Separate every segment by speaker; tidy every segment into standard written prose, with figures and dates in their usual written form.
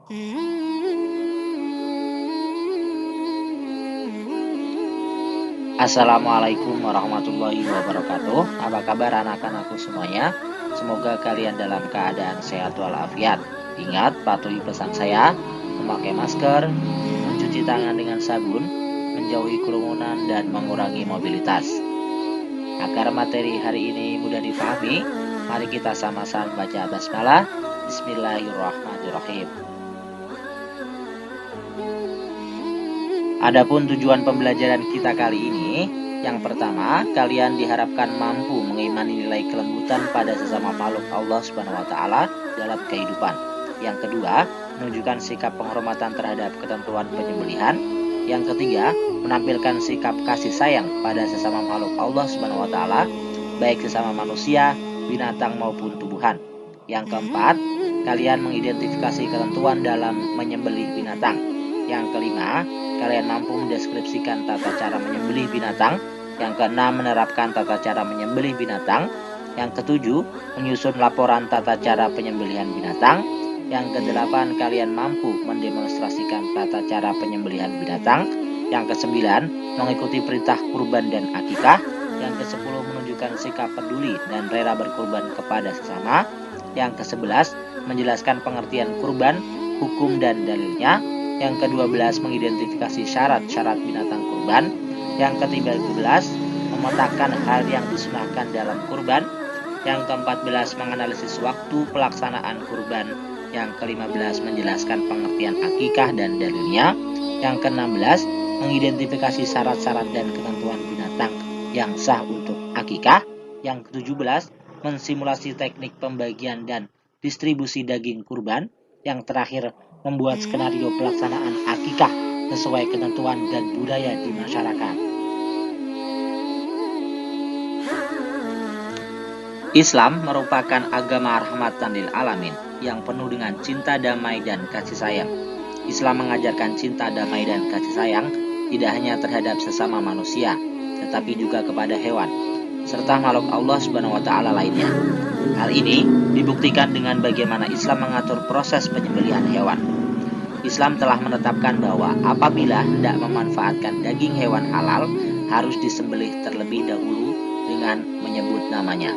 Speaker 1: Assalamualaikum warahmatullahi wabarakatuh. Apa kabar anak-anakku semuanya? Semoga kalian dalam keadaan sehat walafiat. Ingat, patuhi pesan saya, memakai masker, mencuci tangan dengan sabun, menjauhi kerumunan, dan mengurangi mobilitas. Agar materi hari ini mudah dipahami, mari kita sama-sama baca basmalah. Bismillahirrahmanirrahim. Adapun tujuan pembelajaran kita kali ini, yang pertama, kalian diharapkan mampu mengimani nilai kelembutan pada sesama makhluk Allah Subhanahu wa taala dalam kehidupan. Yang kedua, menunjukkan sikap penghormatan terhadap ketentuan penyembelihan. Yang ketiga, menampilkan sikap kasih sayang pada sesama makhluk Allah Subhanahu wa taala, baik sesama manusia, binatang maupun tumbuhan. Yang keempat, kalian mengidentifikasi ketentuan dalam menyembelih binatang. Yang kelima, kalian mampu mendeskripsikan tata cara menyembelih binatang. Yang keenam, menerapkan tata cara menyembelih binatang. Yang ketujuh, menyusun laporan tata cara penyembelihan binatang. Yang kedelapan, kalian mampu mendemonstrasikan tata cara penyembelihan binatang. Yang kesembilan, mengikuti perintah kurban dan akikah. Yang kesepuluh, menunjukkan sikap peduli dan rela berkurban kepada sesama. Yang kesebelas, menjelaskan pengertian kurban, hukum dan dalilnya. Yang ke-12, mengidentifikasi syarat-syarat binatang kurban. Yang ke-13, memetakan hal yang disunahkan dalam kurban. Yang ke-14, menganalisis waktu pelaksanaan kurban. Yang ke-15, menjelaskan pengertian akikah dan dalilnya. Yang ke-16, mengidentifikasi syarat-syarat dan ketentuan binatang yang sah untuk akikah. Yang ke-17, mensimulasi teknik pembagian dan distribusi daging kurban. Yang terakhir, membuat skenario pelaksanaan akikah sesuai ketentuan dan budaya di masyarakat. Islam merupakan agama rahmatan lil alamin yang penuh dengan cinta damai dan kasih sayang. Islam mengajarkan cinta damai dan kasih sayang tidak hanya terhadap sesama manusia, tetapi juga kepada hewan, serta makhluk Allah Subhanahu wa taala lainnya. Hal ini dibuktikan dengan bagaimana Islam mengatur proses penyembelihan hewan. Islam telah menetapkan bahwa apabila hendak memanfaatkan daging hewan halal, harus disembelih terlebih dahulu dengan menyebut namanya.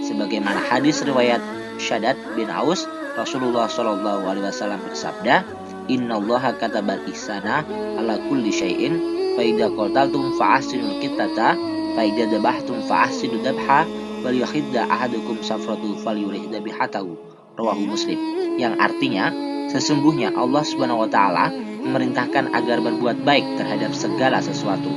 Speaker 1: Sebagaimana hadis riwayat Shaddad bin Aus, Rasulullah SAW bersabda, "Innallaha katabal ihsana ala kulli syai'in, fa idza qataltum fa ahsinul qitlata, fa idza dabahtum fa ahsinu dabha, wal yuhidda ahadukum safratu falyurih dabihatahu." Rawahu Muslim. Yang artinya, sesungguhnya Allah Subhanahu wa taala memerintahkan agar berbuat baik terhadap segala sesuatu.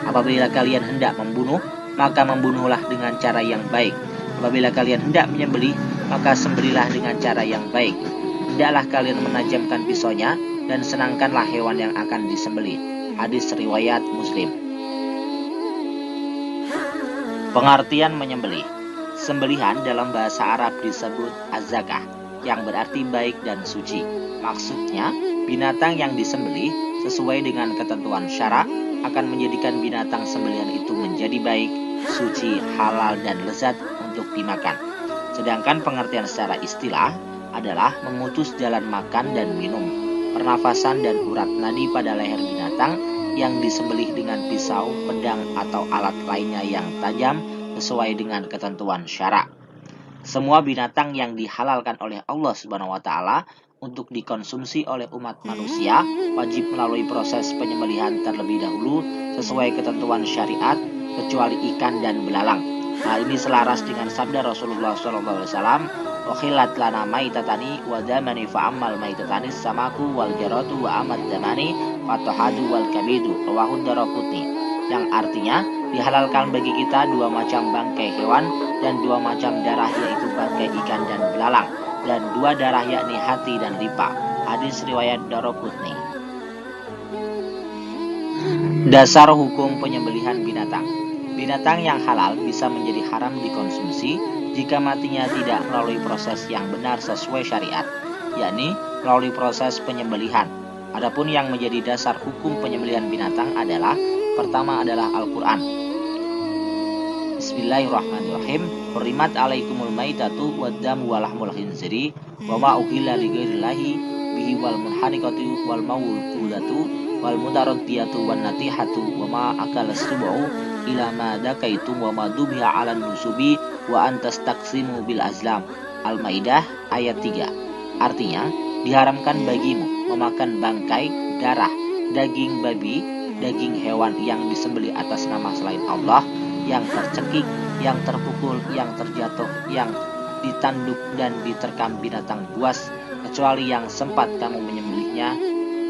Speaker 1: Apabila kalian hendak membunuh, maka membunuhlah dengan cara yang baik. Apabila kalian hendak menyembelih, maka sembelihlah dengan cara yang baik. Hendaklah kalian menajamkan pisaunya dan senangkanlah hewan yang akan disembelih. Hadis riwayat Muslim. Pengertian menyembelih. Sembelihan dalam bahasa Arab disebut az-zakah, yang berarti baik dan suci. Maksudnya, binatang yang disembelih sesuai dengan ketentuan syara akan menjadikan binatang sembelihan itu menjadi baik, suci, halal, dan lezat untuk dimakan. Sedangkan pengertian secara istilah adalah memutus jalan makan dan minum, pernafasan dan urat nadi pada leher binatang yang disembelih dengan pisau, pedang, atau alat lainnya yang tajam sesuai dengan ketentuan syara. Semua binatang yang dihalalkan oleh Allah Subhanahu wa taala untuk dikonsumsi oleh umat manusia wajib melalui proses penyembelihan terlebih dahulu sesuai ketentuan syariat, kecuali ikan dan belalang. Hal ini selaras dengan sabda Rasulullah SAW, "Ukhillat lana maitatani wa damani fa ammal maitatani samaku wal jaratu wa amad damani fatahadu wal kabidu." Rawahu Daraqutni. Yang artinya, dihalalkan bagi kita dua macam bangkai hewan dan dua macam darah, yaitu bangkai ikan dan belalang, dan dua darah yakni hati dan lipa. Hadis riwayat Daraqutni. Dasar hukum penyembelihan binatang. Binatang yang halal bisa menjadi haram dikonsumsi jika matinya tidak melalui proses yang benar sesuai syariat, yakni melalui proses penyembelihan. Adapun yang menjadi dasar hukum penyembelihan binatang adalah, pertama adalah Al-Quran. Bismillahirrahmanirrahim. Hurrimat alaikumul maitatu wad damu wa lahmul khinziri wa ma uhilla li ghairillahi bihi wal munhaniqatu wal mawqudatu wal mutaraddiyatu wan natihatu wa ma akala subu ila ma dakaitum wa ma dubiha 'alan nusubi wa antastaqsimu bil azlam. Al-Maidah ayat 3. Artinya, diharamkan bagimu memakan bangkai, darah, daging babi, daging hewan yang disembelih atas nama selain Allah, yang tercekik, yang terpukul, yang terjatuh, yang ditanduk dan diterkam binatang buas, kecuali yang sempat kamu menyembelihnya,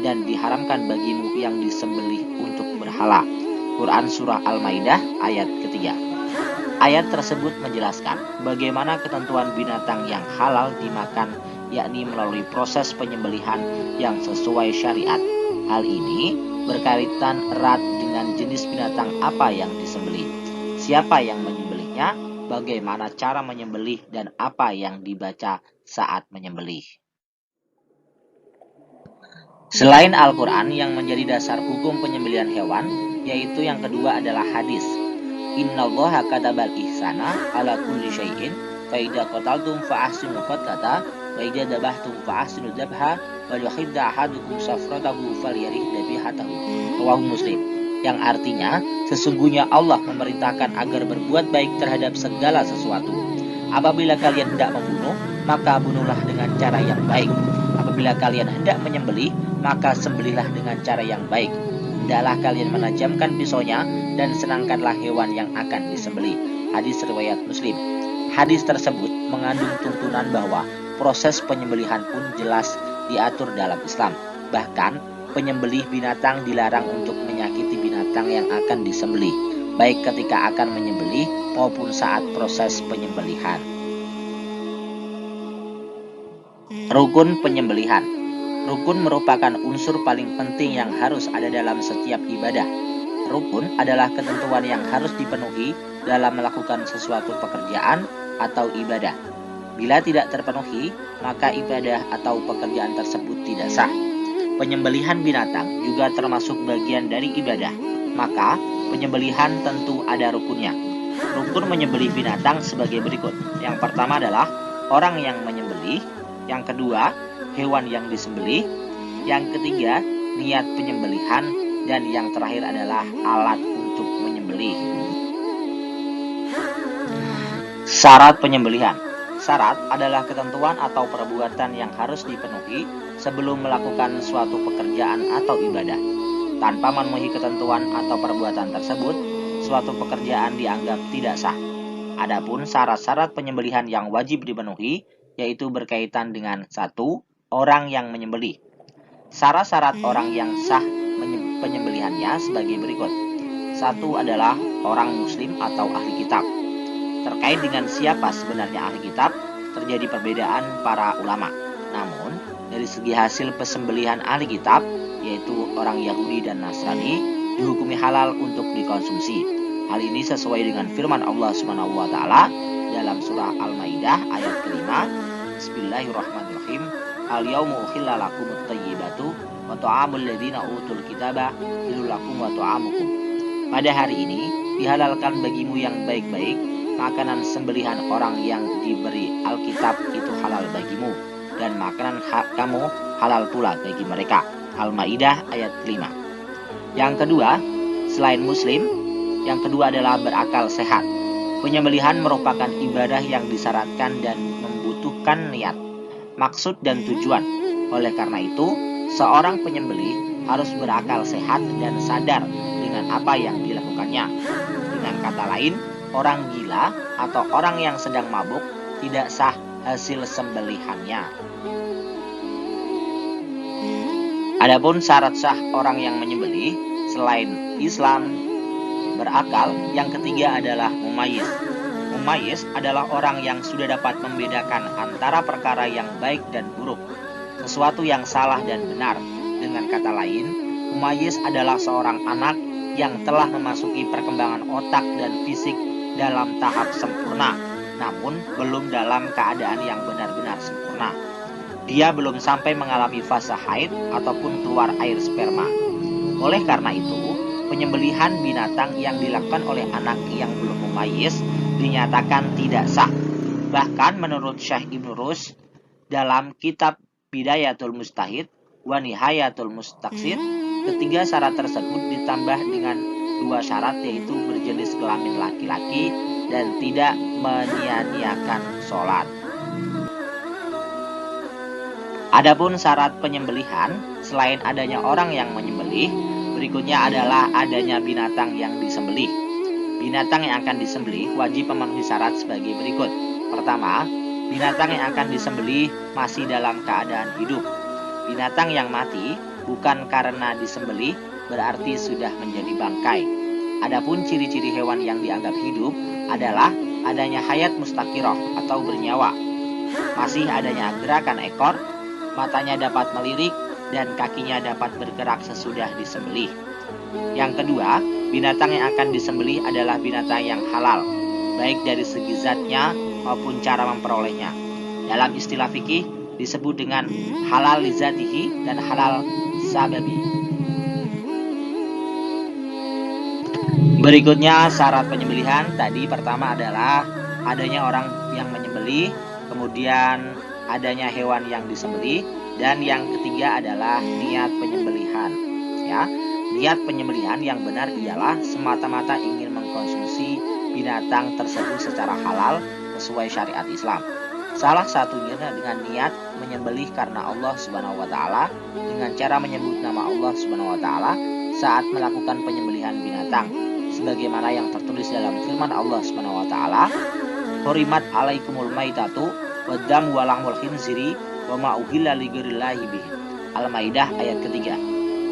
Speaker 1: dan diharamkan bagimu yang disembelih untuk berhala. Quran Surah Al-Maidah ayat ketiga. Ayat tersebut menjelaskan bagaimana ketentuan binatang yang halal dimakan, yakni melalui proses penyembelihan yang sesuai syariat. Hal ini berkaitan erat dengan jenis binatang apa yang disembelih, siapa yang menyembelihnya, bagaimana cara menyembelih, dan apa yang dibaca saat menyembelih. Selain Al-Quran yang menjadi dasar hukum penyembelihan hewan, yaitu yang kedua adalah hadis. Innallaha katabal ihsana ala kulli syai'in fa idza qataltum fa ahsinu qatlata wa idza dabahtum fa ahsinu dabha wa yuhidda ahadukum safratahu falyarih dabihatahu. Rawahu Muslim. Yang artinya, sesungguhnya Allah memerintahkan agar berbuat baik terhadap segala sesuatu. Apabila kalian hendak membunuh, maka bunuhlah dengan cara yang baik. Apabila kalian hendak menyembelih, maka sembelihlah dengan cara yang baik. Hendaklah kalian menajamkan pisaunya dan senangkanlah hewan yang akan disembelih. Hadis riwayat Muslim. Hadis tersebut mengandung tuntunan bahwa proses penyembelihan pun jelas diatur dalam Islam. Bahkan penyembelih binatang dilarang untuk menyakiti binatang yang akan disembelih, baik ketika akan menyembelih maupun saat proses penyembelihan. Rukun penyembelihan. Rukun merupakan unsur paling penting yang harus ada dalam setiap ibadah. Rukun adalah ketentuan yang harus dipenuhi dalam melakukan sesuatu pekerjaan atau ibadah. Bila tidak terpenuhi, maka ibadah atau pekerjaan tersebut tidak sah. Penyembelihan binatang juga termasuk bagian dari ibadah, maka penyembelihan tentu ada rukunnya. Rukun menyembelih binatang sebagai berikut. Yang pertama adalah orang yang menyembelih, yang kedua hewan yang disembelih, yang ketiga niat penyembelihan, dan yang terakhir adalah alat untuk menyembelih. Syarat penyembelihan. Syarat adalah ketentuan atau perbuatan yang harus dipenuhi sebelum melakukan suatu pekerjaan atau ibadah. Tanpa memenuhi ketentuan atau perbuatan tersebut, suatu pekerjaan dianggap tidak sah. Adapun syarat-syarat penyembelihan yang wajib dipenuhi yaitu berkaitan dengan 1. Orang yang menyembelih. Syarat-syarat orang yang sah penyembelihannya sebagai berikut. 1 adalah orang muslim atau ahli kitab. Terkait dengan siapa sebenarnya ahli kitab, terjadi perbedaan para ulama. Namun, dari segi hasil pesembelihan ahli kitab, yaitu orang Yahudi dan Nasrani, dihukumi halal untuk dikonsumsi. Hal ini sesuai dengan firman Allah Subhanahu wa taala dalam surah Al-Maidah ayat kelima. Bismillahirrahmanirrahim. Al-yawma ukhilla lakumut thayyibatu wa ta'amul ladzina utul kitaba hilul lakum wa ta'amukum. Pada hari ini dihalalkan bagimu yang baik-baik, makanan sembelihan orang yang diberi Alkitab itu halal bagimu, dan makanan kamu halal pula bagi mereka. Al-Maidah ayat 5. Yang kedua, selain muslim, yang kedua adalah berakal sehat. Penyembelihan merupakan ibadah yang disyaratkan dan membutuhkan niat, maksud dan tujuan. Oleh karena itu, seorang penyembelih harus berakal sehat dan sadar dengan apa yang dilakukannya. Dengan kata lain, orang gila atau orang yang sedang mabuk tidak sah hasil sembelihannya. Adapun syarat sah orang yang menyembelih selain Islam, berakal, yang ketiga adalah mumayyiz. Mumayyiz adalah orang yang sudah dapat membedakan antara perkara yang baik dan buruk, sesuatu yang salah dan benar. Dengan kata lain, mumayyiz adalah seorang anak yang telah memasuki perkembangan otak dan fisik dalam tahap sempurna, namun belum dalam keadaan yang benar-benar sempurna. Dia belum sampai mengalami fase haid ataupun keluar air sperma. Oleh karena itu, penyembelihan binatang yang dilakukan oleh anak yang belum mumayyiz dinyatakan tidak sah. Bahkan menurut Syekh Ibnu Rus dalam kitab bidayatul mustahid wa nihayatul mustaqsid. Ketiga syarat tersebut ditambah dengan 2 syarat, yaitu berjenis kelamin laki-laki dan tidak menyia-nyiakan sholat. Adapun syarat penyembelihan, selain adanya orang yang menyembelih, berikutnya adalah adanya binatang yang disembelih. Binatang yang akan disembelih wajib memenuhi syarat sebagai berikut. Pertama, binatang yang akan disembelih masih dalam keadaan hidup. Binatang yang mati bukan karena disembelih berarti sudah menjadi bangkai. Adapun ciri-ciri hewan yang dianggap hidup adalah adanya hayat mustaqiroh atau bernyawa, masih adanya gerakan ekor, matanya dapat melirik, dan kakinya dapat bergerak sesudah disembelih. Yang kedua, binatang yang akan disembelih adalah binatang yang halal, baik dari segi zatnya maupun cara memperolehnya. Dalam istilah fikih disebut dengan halal lizatihi dan halal sababi. Berikutnya syarat penyembelihan tadi, pertama adalah adanya orang yang menyembelih, kemudian adanya hewan yang disembelih, dan yang ketiga adalah niat penyembelihan. Ya, niat penyembelihan yang benar ialah semata-mata ingin mengkonsumsi binatang tersebut secara halal sesuai syariat Islam. Salah satunya dengan niat menyembelih karena Allah Subhanahu wa taala dengan cara menyebut nama Allah Subhanahu wa taala saat melakukan penyembelihan binatang, sebagaimana yang tertulis dalam firman Allah Subhanahu wa taala, "Hurimat alaikumul maitatu waddam walahmul khinziri wa ma uhilla li ghairillahi bih." Al-Maidah ayat ketiga,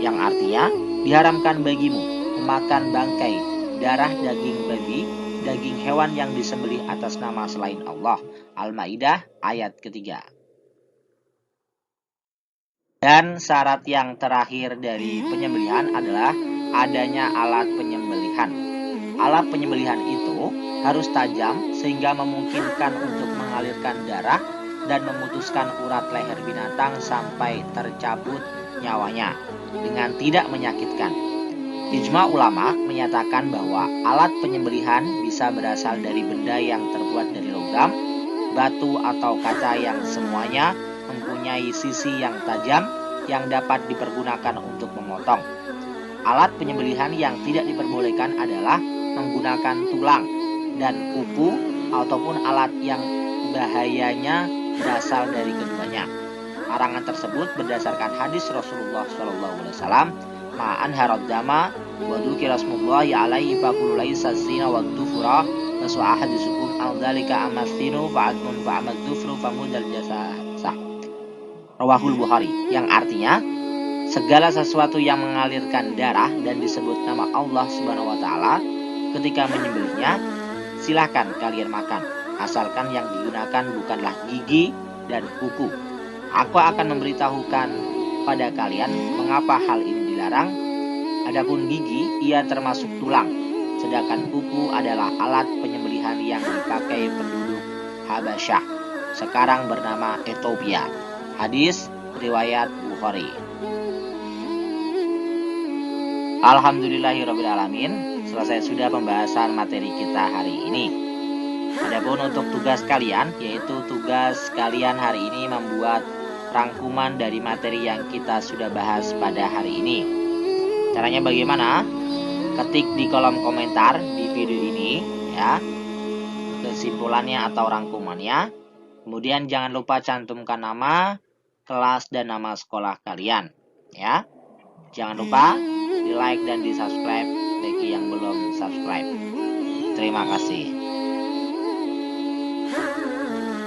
Speaker 1: yang artinya diharamkan bagimu memakan bangkai, darah daging babi, daging hewan yang disembelih atas nama selain Allah. Al-Maidah ayat ketiga. Dan syarat yang terakhir dari penyembelihan adalah adanya alat penyembelihan. Alat penyembelihan itu harus tajam sehingga memungkinkan untuk mengalirkan darah dan memutuskan urat leher binatang sampai tercabut nyawanya dengan tidak menyakitkan. Ijma ulama menyatakan bahwa alat penyembelihan bisa berasal dari benda yang terbuat dari logam, batu atau kaca yang semuanya mempunyai sisi yang tajam yang dapat dipergunakan untuk memotong. Alat penyembelihan yang tidak diperbolehkan adalah menggunakan tulang dan kuku ataupun alat yang bahayanya berasal dari keduanya. Larangan tersebut berdasarkan hadis Rasulullah SAW, "Ma'an harad dama wa dzukira rasulullahi alaihi faqulu laisa zina wa dzufra wa ahadisukum al-dzalika amathinu fa'admun fa'amad dzufru famudal jasasah." Rawahul Bukhari, yang artinya segala sesuatu yang mengalirkan darah dan disebut nama Allah Subhanahu wa taala ketika menyembelihnya, silakan kalian makan, asalkan yang digunakan bukanlah gigi dan kuku. Aku akan memberitahukan pada kalian mengapa hal ini dilarang. Adapun gigi, ia termasuk tulang, sedangkan kuku adalah alat penyembelihan yang dipakai penduduk Habasyah, sekarang bernama Ethiopia. Hadis riwayat Bukhari. Alhamdulillahirrabbilalamin, selesai sudah pembahasan materi kita hari ini. Adapun untuk tugas kalian, yaitu tugas kalian hari ini membuat rangkuman dari materi yang kita sudah bahas pada hari ini. Caranya bagaimana? Ketik di kolom komentar di video ini ya, kesimpulannya atau rangkumannya. Kemudian jangan lupa cantumkan nama, kelas, dan nama sekolah kalian ya. Jangan lupa di like dan di subscribe bagi yang belum subscribe. Terima kasih.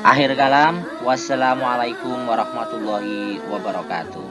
Speaker 1: Akhir kalam, wassalamualaikum warahmatullahi wabarakatuh.